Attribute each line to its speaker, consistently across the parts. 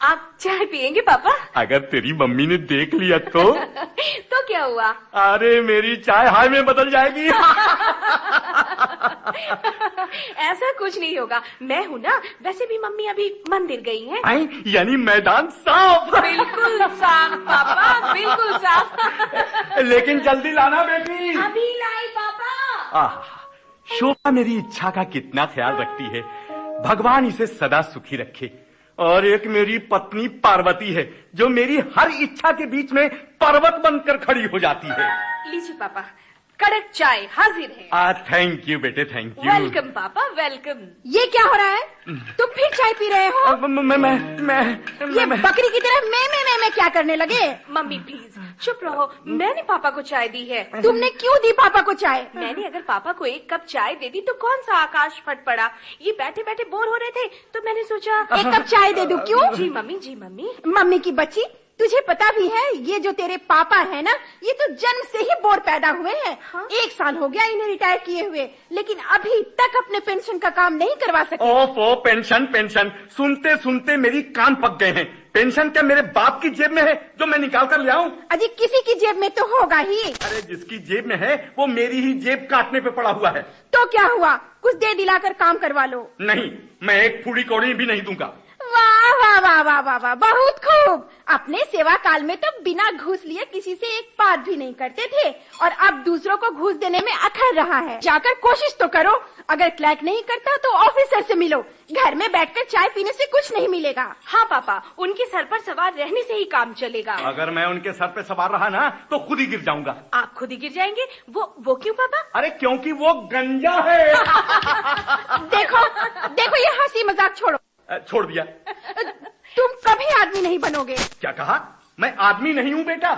Speaker 1: आप चाय पियेंगे पापा?
Speaker 2: अगर तेरी मम्मी ने देख लिया तो?
Speaker 1: तो क्या हुआ?
Speaker 2: अरे मेरी चाय हाय में बदल जाएगी।
Speaker 1: ऐसा कुछ नहीं होगा, मैं हूँ ना। वैसे भी मम्मी अभी मंदिर गई हैं।
Speaker 2: यानी मैदान साफ?
Speaker 1: बिल्कुल साफ पापा, बिल्कुल साफ।
Speaker 2: लेकिन जल्दी लाना बेटी।
Speaker 1: अभी लाई पापा।
Speaker 2: शोभा मेरी इच्छा का कितना ख्याल रखती है, भगवान इसे सदा सुखी रखे। और एक मेरी पत्नी पार्वती है जो मेरी हर इच्छा के बीच में पर्वत बनकर खड़ी हो जाती है।
Speaker 1: लीजिए पापा, कड़क चाय हाजिर है।
Speaker 2: थैंक यू बेटे, थैंक यू।
Speaker 1: वेलकम पापा, वेलकम।
Speaker 3: ये क्या हो रहा है? तुम फिर चाय पी रहे हो? ये बकरी की तरह मैं क्या करने लगे?
Speaker 1: मम्मी प्लीज चुप रहो, मैंने पापा को चाय दी है।
Speaker 3: तुमने क्यों दी पापा को चाय?
Speaker 1: मैंने अगर पापा को एक कप चाय दे दी तो कौन सा आकाश फट पड़ा। ये बैठे बैठे बोर हो रहे थे तो मैंने सोचा
Speaker 3: एक कप चाय दे दूं। क्यों?
Speaker 1: जी मम्मी, जी मम्मी।
Speaker 3: मम्मी की बच्ची, तुझे पता भी है ये जो तेरे पापा है ना, ये तो जन्म से ही बोर पैदा हुए हैं। हाँ? 1 साल हो गया इन्हें रिटायर किए हुए, लेकिन अभी तक अपने पेंशन का काम नहीं करवा सके।
Speaker 2: ओफो, पेंशन पेंशन सुनते सुनते मेरी कान पक गए हैं। पेंशन क्या मेरे बाप की जेब में है जो मैं निकाल कर ले आऊं?
Speaker 3: अजी किसी की जेब में तो होगा ही।
Speaker 2: अरे जिसकी जेब में है वो मेरी ही जेब काटने पे पड़ा हुआ है।
Speaker 3: तो क्या हुआ, कुछ दे दिलाकर काम करवा लो।
Speaker 2: नहीं, मैं एक फूड़ी कौड़ी भी नहीं दूंगा।
Speaker 3: वाह वाह वाह वाह वाह वाह, बहुत खूब। अपने सेवा काल में तो बिना घूस लिए किसी से एक बात भी नहीं करते थे, और अब दूसरों को घूस देने में अखर रहा है। जाकर कोशिश तो करो, अगर क्लर्क नहीं करता तो ऑफिसर से मिलो। घर में बैठकर चाय पीने से कुछ नहीं मिलेगा।
Speaker 1: हाँ पापा, उनके सर पर सवार रहने से ही काम चलेगा।
Speaker 2: अगर मैं उनके सर पे सवार रहा ना तो खुद ही गिर जाऊंगा।
Speaker 1: आप खुद ही गिर जाएंगे? वो क्यों पापा?
Speaker 2: अरे क्योंकि वो गंजा है।
Speaker 3: देखो देखो, ये हंसी मजाक छोड़ो।
Speaker 2: छोड़ दिया।
Speaker 3: तुम कभी आदमी नहीं बनोगे।
Speaker 2: क्या कहा? मैं आदमी नहीं हूँ बेटा।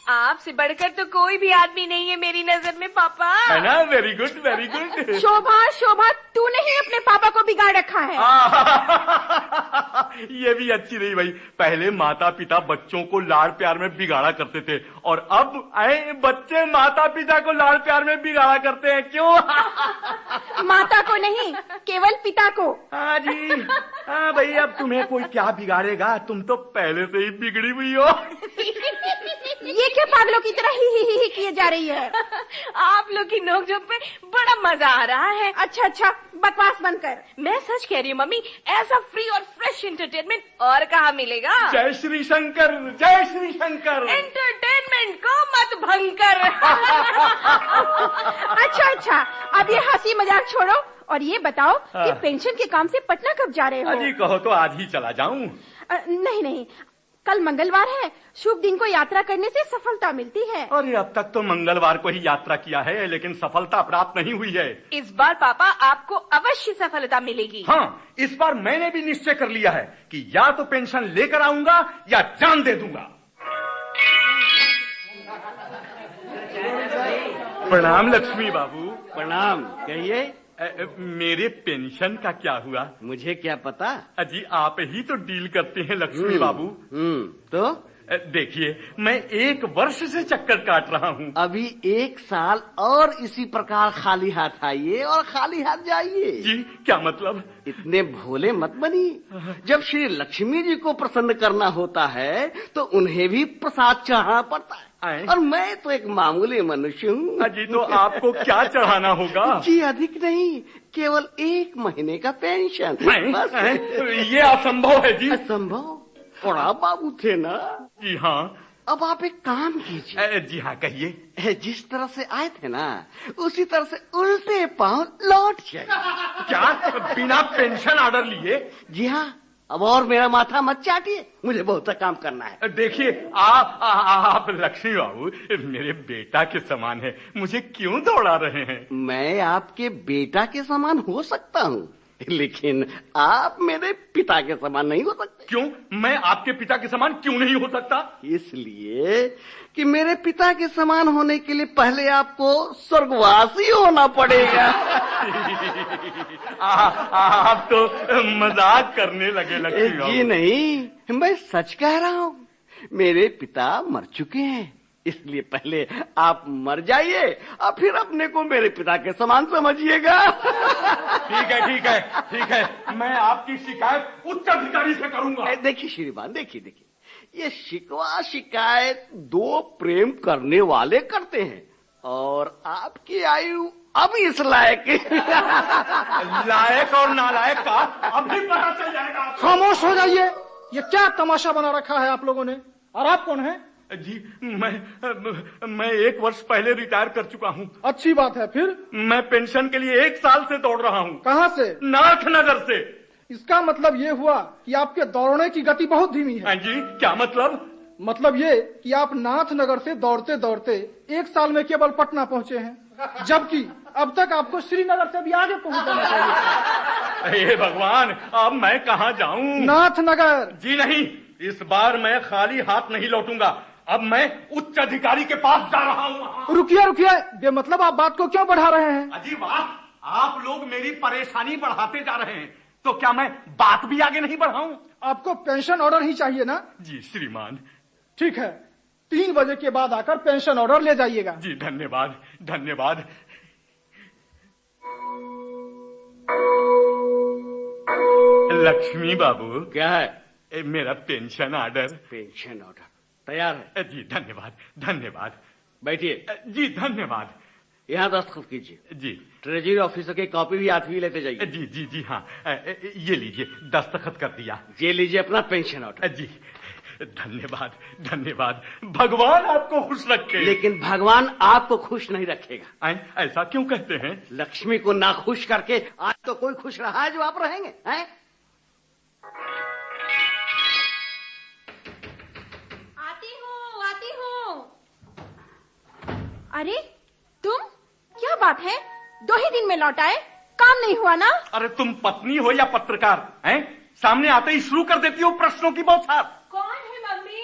Speaker 1: आपसे बढ़कर तो कोई भी आदमी नहीं है मेरी नजर में पापा।
Speaker 2: है ना? Very good, very good.
Speaker 3: Shobha Shobha, तूने ही अपने पापा को बिगाड़ रखा है।
Speaker 2: ये भी अच्छी रही भाई। पहले माता पिता बच्चों को लाड़ प्यार में बिगाड़ा करते थे, और अब बच्चे माता पिता को लाड़ प्यार में बिगाड़ा करते हैं। क्यों?
Speaker 3: माता को नहीं, केवल पिता को।
Speaker 2: हाँ जी, हाँ भाई, अब तुम्हें कोई क्या बिगाड़ेगा, तुम तो पहले से ही बिगड़ी हुई हो।
Speaker 3: ये क्या पागलों की तरह ही किए जा रही है?
Speaker 1: आप लोग की नोकझोंक में बड़ा मजा आ रहा है।
Speaker 3: अच्छा अच्छा, बकवास बंद कर।
Speaker 1: मैं सच कह रही हूँ मम्मी, ऐसा फ्री और फ्रेश एंटरटेनमेंट और कहाँ मिलेगा।
Speaker 2: जय श्री शंकर, जय श्री शंकर।
Speaker 1: एंटरटेनमेंट को मत भंग कर।
Speaker 3: अच्छा अच्छा, अब ये हंसी मजाक छोड़ो और ये बताओ कि पेंशन के काम से पटना कब जा रहे हो?
Speaker 2: अजी कहो तो आज ही चला जाऊं।
Speaker 3: नहीं नहीं, कल मंगलवार है, शुभ दिन को यात्रा करने से सफलता मिलती है।
Speaker 2: अरे अब तक तो मंगलवार को ही यात्रा किया है, लेकिन सफलता प्राप्त नहीं हुई है।
Speaker 1: इस बार पापा आपको अवश्य सफलता मिलेगी।
Speaker 2: हाँ, इस बार मैंने भी निश्चय कर लिया है कि या तो पेंशन लेकर आऊंगा या जान दे दूंगा। प्रणाम लक्ष्मी बाबू।
Speaker 4: प्रणाम। कहिए।
Speaker 2: मेरे पेंशन का क्या हुआ?
Speaker 4: मुझे क्या पता।
Speaker 2: अजी आप ही तो डील करते हैं लक्ष्मी बाबू।
Speaker 4: तो
Speaker 2: देखिए, मैं 1 वर्ष से चक्कर काट रहा हूँ।
Speaker 4: अभी 1 साल और इसी प्रकार खाली हाथ आइए और खाली हाथ जाइए।
Speaker 2: जी क्या मतलब?
Speaker 4: इतने भोले मत बनिए। जब श्री लक्ष्मी जी को प्रसन्न करना होता है तो उन्हें भी प्रसाद चढ़ाना पड़ता है, और मैं तो एक मामूली मनुष्य हूँ।
Speaker 2: अजी तो आपको क्या चढ़ाना होगा?
Speaker 4: जी अधिक नहीं, केवल 1 महीने का पेंशन।
Speaker 2: ये असंभव है जी।
Speaker 4: असंभव? बड़ा बाबू थे ना।
Speaker 2: जी हाँ।
Speaker 4: अब आप एक काम कीजिए।
Speaker 2: जी हाँ कहिए।
Speaker 4: जिस तरह से आए थे ना, उसी तरह से उल्टे पांव लौट जाइए।
Speaker 2: क्या? बिना पेंशन ऑर्डर लिए?
Speaker 4: जी हाँ। अब और मेरा माथा मत चाटिए, मुझे बहुत सा काम करना है।
Speaker 2: देखिए आप लक्ष्मी बाबू मेरे बेटा के समान है, मुझे क्यों दौड़ा रहे हैं?
Speaker 4: मैं आपके बेटा के समान हो सकता हूँ, लेकिन आप मेरे पिता के समान नहीं हो सकते।
Speaker 2: क्यों? मैं आपके पिता के समान क्यों नहीं हो सकता?
Speaker 4: इसलिए कि मेरे पिता के समान होने के लिए पहले आपको स्वर्गवासी होना पड़ेगा।
Speaker 2: आप तो मजाक करने लगे लक्ष्मी बाबू।
Speaker 4: जी नहीं, मैं सच कह रहा हूँ। मेरे पिता मर चुके हैं, इसलिए पहले आप मर जाइए और फिर अपने को मेरे पिता के समान समझिएगा।
Speaker 2: ठीक है ठीक है ठीक है, मैं आपकी शिकायत उच्च अधिकारी से करूंगा।
Speaker 4: देखिए श्रीमान, देखिए ये शिकवा शिकायत दो प्रेम करने वाले करते हैं और आपकी आयु अब इस लायक
Speaker 2: लायक और नालायक का अब भी पता चल जाएगा।
Speaker 5: खामोश हो जाइए, ये क्या तमाशा बना रखा है आप लोगों ने? और आप कौन हैं?
Speaker 2: जी मैं 1 वर्ष पहले रिटायर कर चुका हूँ।
Speaker 5: अच्छी बात है। फिर?
Speaker 2: मैं पेंशन के लिए 1 साल से दौड़ रहा हूँ।
Speaker 5: कहाँ से?
Speaker 2: नाथनगर से।
Speaker 5: इसका मतलब ये हुआ कि आपके दौड़ने की गति बहुत धीमी है।
Speaker 2: जी क्या मतलब?
Speaker 5: मतलब ये कि आप नाथनगर से दौड़ते दौड़ते 1 साल में केवल पटना पहुँचे हैं, जबकि अब तक आपको श्रीनगर से भी आगे पहुँच जाना चाहिए।
Speaker 2: हे भगवान, अब मैं कहाँ जाऊँ?
Speaker 5: नाथनगर।
Speaker 2: जी नहीं, इस बार मैं खाली हाथ नहीं लौटूंगा। अब मैं उच्च अधिकारी के पास जा रहा हूँ।
Speaker 5: रुकिए रुकिए, बेमतलब आप बात को क्यों बढ़ा रहे हैं?
Speaker 2: अजी वाह, आप लोग मेरी परेशानी बढ़ाते जा रहे हैं, तो क्या मैं बात भी आगे नहीं बढ़ाऊं?
Speaker 5: आपको पेंशन ऑर्डर ही चाहिए ना?
Speaker 2: जी श्रीमान।
Speaker 5: ठीक है, 3 बजे के बाद आकर पेंशन ऑर्डर ले जाइएगा।
Speaker 2: जी धन्यवाद धन्यवाद। लक्ष्मी बाबू।
Speaker 4: क्या है?
Speaker 2: मेरा पेंशन ऑर्डर।
Speaker 4: पेंशन ऑर्डर तैयार है?
Speaker 2: जी धन्यवाद धन्यवाद।
Speaker 4: बैठिए।
Speaker 2: जी धन्यवाद।
Speaker 4: यहाँ दस्तखत कीजिए।
Speaker 2: जी।
Speaker 4: ट्रेजरी ऑफिसर की कॉपी भी हाथ में लेते जाइए।
Speaker 2: जी जी जी हाँ, ये लीजिए, दस्तखत कर दिया।
Speaker 4: ये लीजिए अपना पेंशन ऑर्डर।
Speaker 2: जी धन्यवाद धन्यवाद, भगवान आपको खुश रखे।
Speaker 4: लेकिन भगवान आपको खुश नहीं रखेगा।
Speaker 2: ऐसा क्यों कहते हैं?
Speaker 4: लक्ष्मी को ना खुश करके आज तो कोई खुश रहा है जो आप रहेंगे हैं?
Speaker 3: आती हूँ। अरे तुम, क्या बात है? 2 ही दिन में लौट आए, काम नहीं हुआ ना?
Speaker 2: अरे तुम पत्नी हो या पत्रकार हैं? सामने आते ही शुरू कर देती हो प्रश्नों की बौछार।
Speaker 3: कौन है मम्मी?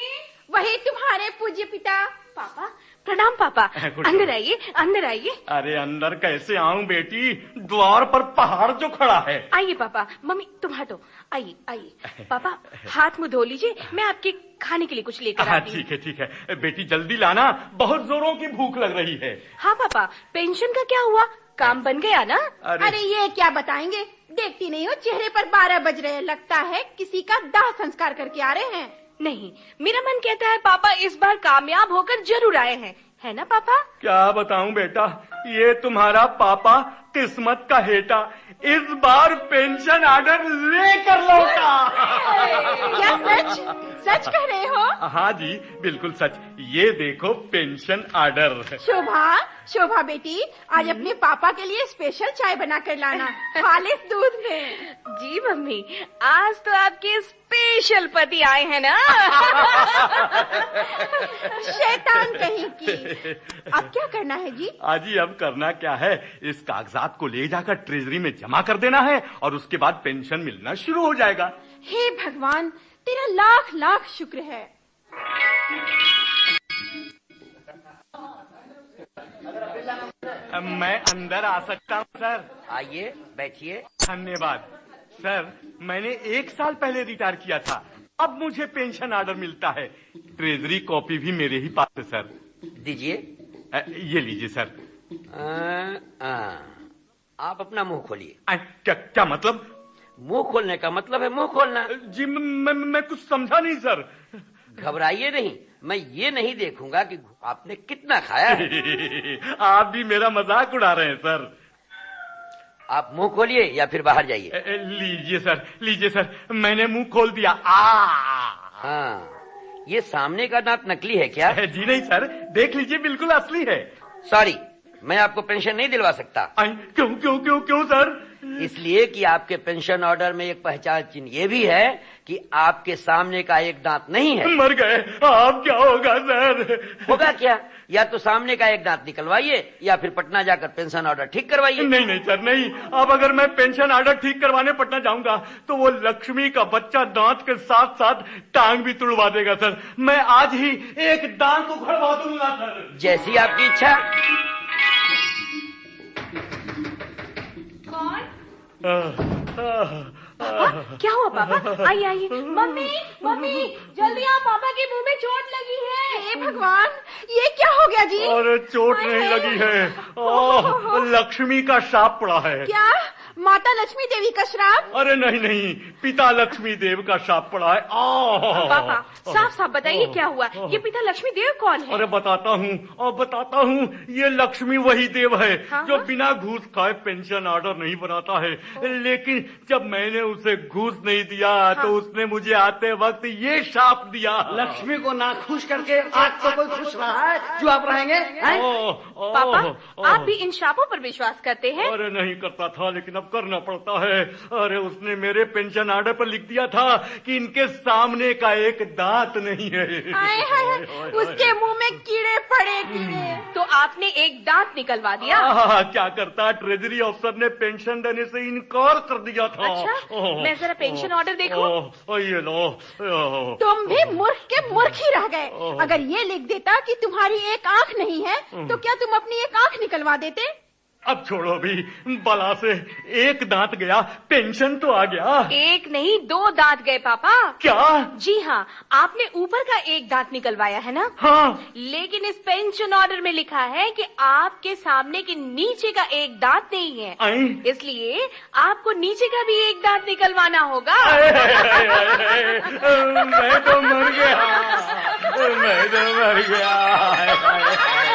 Speaker 3: वही तुम्हारे पूज्य पिता।
Speaker 1: पापा प्रणाम। पापा अंदर आइए, अंदर आइए।
Speaker 2: अरे अंदर कैसे आऊं बेटी, द्वार पर पहाड़ जो खड़ा है।
Speaker 1: आइए पापा, मम्मी तुम हटो। आइए आइए पापा, हाथ मुंह धो लीजिए, मैं आपके खाने के लिए कुछ लेकर आती हूँ।
Speaker 2: ठीक है बेटी, जल्दी लाना, बहुत जोरों की भूख लग रही है।
Speaker 1: हाँ पापा, पेंशन का क्या हुआ? काम बन गया ना?
Speaker 3: अरे ये क्या बताएंगे, देखती नहीं हो चेहरे पर 12 बज रहे, लगता है किसी का दाह संस्कार करके आ रहे हैं।
Speaker 1: नहीं, मेरा मन कहता है पापा इस बार कामयाब होकर जरूर आए हैं, है ना पापा?
Speaker 2: क्या बताऊं बेटा, ये तुम्हारा पापा किस्मत का हेटा इस बार पेंशन ऑर्डर लेकर लौटा।
Speaker 3: क्या सच कह रहे हो?
Speaker 2: हाँ जी बिल्कुल सच, ये देखो पेंशन ऑर्डर।
Speaker 3: शोभा बेटी, आज अपने पापा के लिए स्पेशल चाय बना कर लाना, खालिस दूध में।
Speaker 1: जी मम्मी, आज तो आपके स्पेशल पति आए हैं ना।
Speaker 3: शैतान कहीं की। अब क्या करना है जी?
Speaker 2: आजी अब करना क्या है, इस कागजात को ले जाकर ट्रेजरी में जमा कर देना है और उसके बाद पेंशन मिलना शुरू हो जाएगा।
Speaker 3: हे भगवान, तेरा लाख लाख शुक्र है।
Speaker 2: मैं अंदर आ सकता हूँ सर?
Speaker 6: आइए बैठिए।
Speaker 2: धन्यवाद सर, मैंने 1 साल पहले रिटायर किया था, अब मुझे पेंशन ऑर्डर मिलता है। ट्रेजरी कॉपी भी मेरे ही पास है सर।
Speaker 6: दीजिए।
Speaker 2: ये लीजिए सर।
Speaker 6: आप अपना मुंह खोलिए।
Speaker 2: क्या मतलब?
Speaker 6: मुंह खोलने का मतलब है मुंह खोलना।
Speaker 2: जी मैं कुछ समझा नहीं सर।
Speaker 6: घबराइए नहीं, मैं ये नहीं देखूंगा कि आपने कितना खाया है।
Speaker 2: आप भी मेरा मजाक उड़ा रहे हैं सर।
Speaker 6: आप मुंह खोलिए या फिर बाहर जाइए।
Speaker 2: लीजिए सर, मैंने मुंह खोल दिया।
Speaker 6: हाँ, ये सामने का दांत नकली है क्या?
Speaker 2: जी नहीं सर, देख लीजिए बिल्कुल असली है।
Speaker 6: सॉरी, मैं आपको पेंशन नहीं दिलवा सकता।
Speaker 2: क्यों सर?
Speaker 6: इसलिए कि आपके पेंशन ऑर्डर में एक पहचान चिन्ह ये भी है कि आपके सामने का एक दांत नहीं है।
Speaker 2: मर गए, अब क्या होगा सर?
Speaker 6: होगा क्या, या तो सामने का एक दांत निकलवाइए या फिर पटना जाकर पेंशन ऑर्डर ठीक करवाइए।
Speaker 2: नहीं सर नहीं, अब अगर मैं पेंशन ऑर्डर ठीक करवाने पटना जाऊंगा तो वो लक्ष्मी का बच्चा दांत के साथ साथ टांग भी तुड़वा देगा सर। मैं आज ही एक दांत उखड़वा दूंगा सर।
Speaker 6: जैसी आपकी इच्छा।
Speaker 1: क्या हुआ पापा? आइए आइए। मम्मी मम्मी जल्दी आओ, पापा के मुंह में चोट लगी है।
Speaker 3: हे भगवान, ये क्या हो गया जी?
Speaker 2: अरे चोट नहीं लगी है, लक्ष्मी का शाप पड़ा है।
Speaker 3: क्या माता लक्ष्मी देवी का श्राप?
Speaker 2: अरे नहीं नहीं, पिता लक्ष्मी देव का शाप पड़ा है।
Speaker 1: पापा साफ साफ बताइए क्या हुआ? ये पिता लक्ष्मी देव कौन है?
Speaker 2: अरे बताता हूँ, ये लक्ष्मी वही देव है जो बिना घूस खाए पेंशन ऑर्डर नहीं बनाता है। लेकिन जब मैंने उसे घूस नहीं दिया तो उसने मुझे आते वक्त ये शाप दिया।
Speaker 4: लक्ष्मी को नाखुश करके आज तो कोई खुश रहा है जो आप रहेंगे?
Speaker 1: पापा आप भी इन शापों पर विश्वास करते हैं?
Speaker 2: अरे नहीं करता था, लेकिन अब करना पड़ता है। अरे उसने मेरे पेंशन ऑर्डर पर लिख दिया था कि इनके सामने का एक दांत नहीं है।
Speaker 3: हाय हाय, उसके मुंह में कीड़े पड़े कीड़े।
Speaker 1: तो आपने एक दांत निकलवा दिया?
Speaker 2: क्या करता, ट्रेजरी अफसर ने पेंशन देने से इनकार कर दिया था।
Speaker 1: अच्छा, मैं जरा पेंशन ऑर्डर देखूं।
Speaker 2: ये लो।
Speaker 3: तुम भी मूर्ख के मूर्ख ही रह गए। अगर ये लिख देता कि तुम्हारी एक आंख नहीं है तो क्या तुम अपनी एक आंख निकलवा देते?
Speaker 2: अब छोड़ो भी, बला से एक दांत गया, पेंशन तो आ गया।
Speaker 1: एक नहीं 2 दांत गए पापा।
Speaker 2: क्या?
Speaker 1: जी हाँ, आपने ऊपर का एक दांत निकलवाया है ना?
Speaker 2: हाँ।
Speaker 1: लेकिन इस पेंशन ऑर्डर में लिखा है कि आपके सामने के नीचे का एक दांत नहीं है, इसलिए आपको नीचे का भी एक दांत निकलवाना होगा।
Speaker 2: मैं तो मर गया, मैं तो मर गया।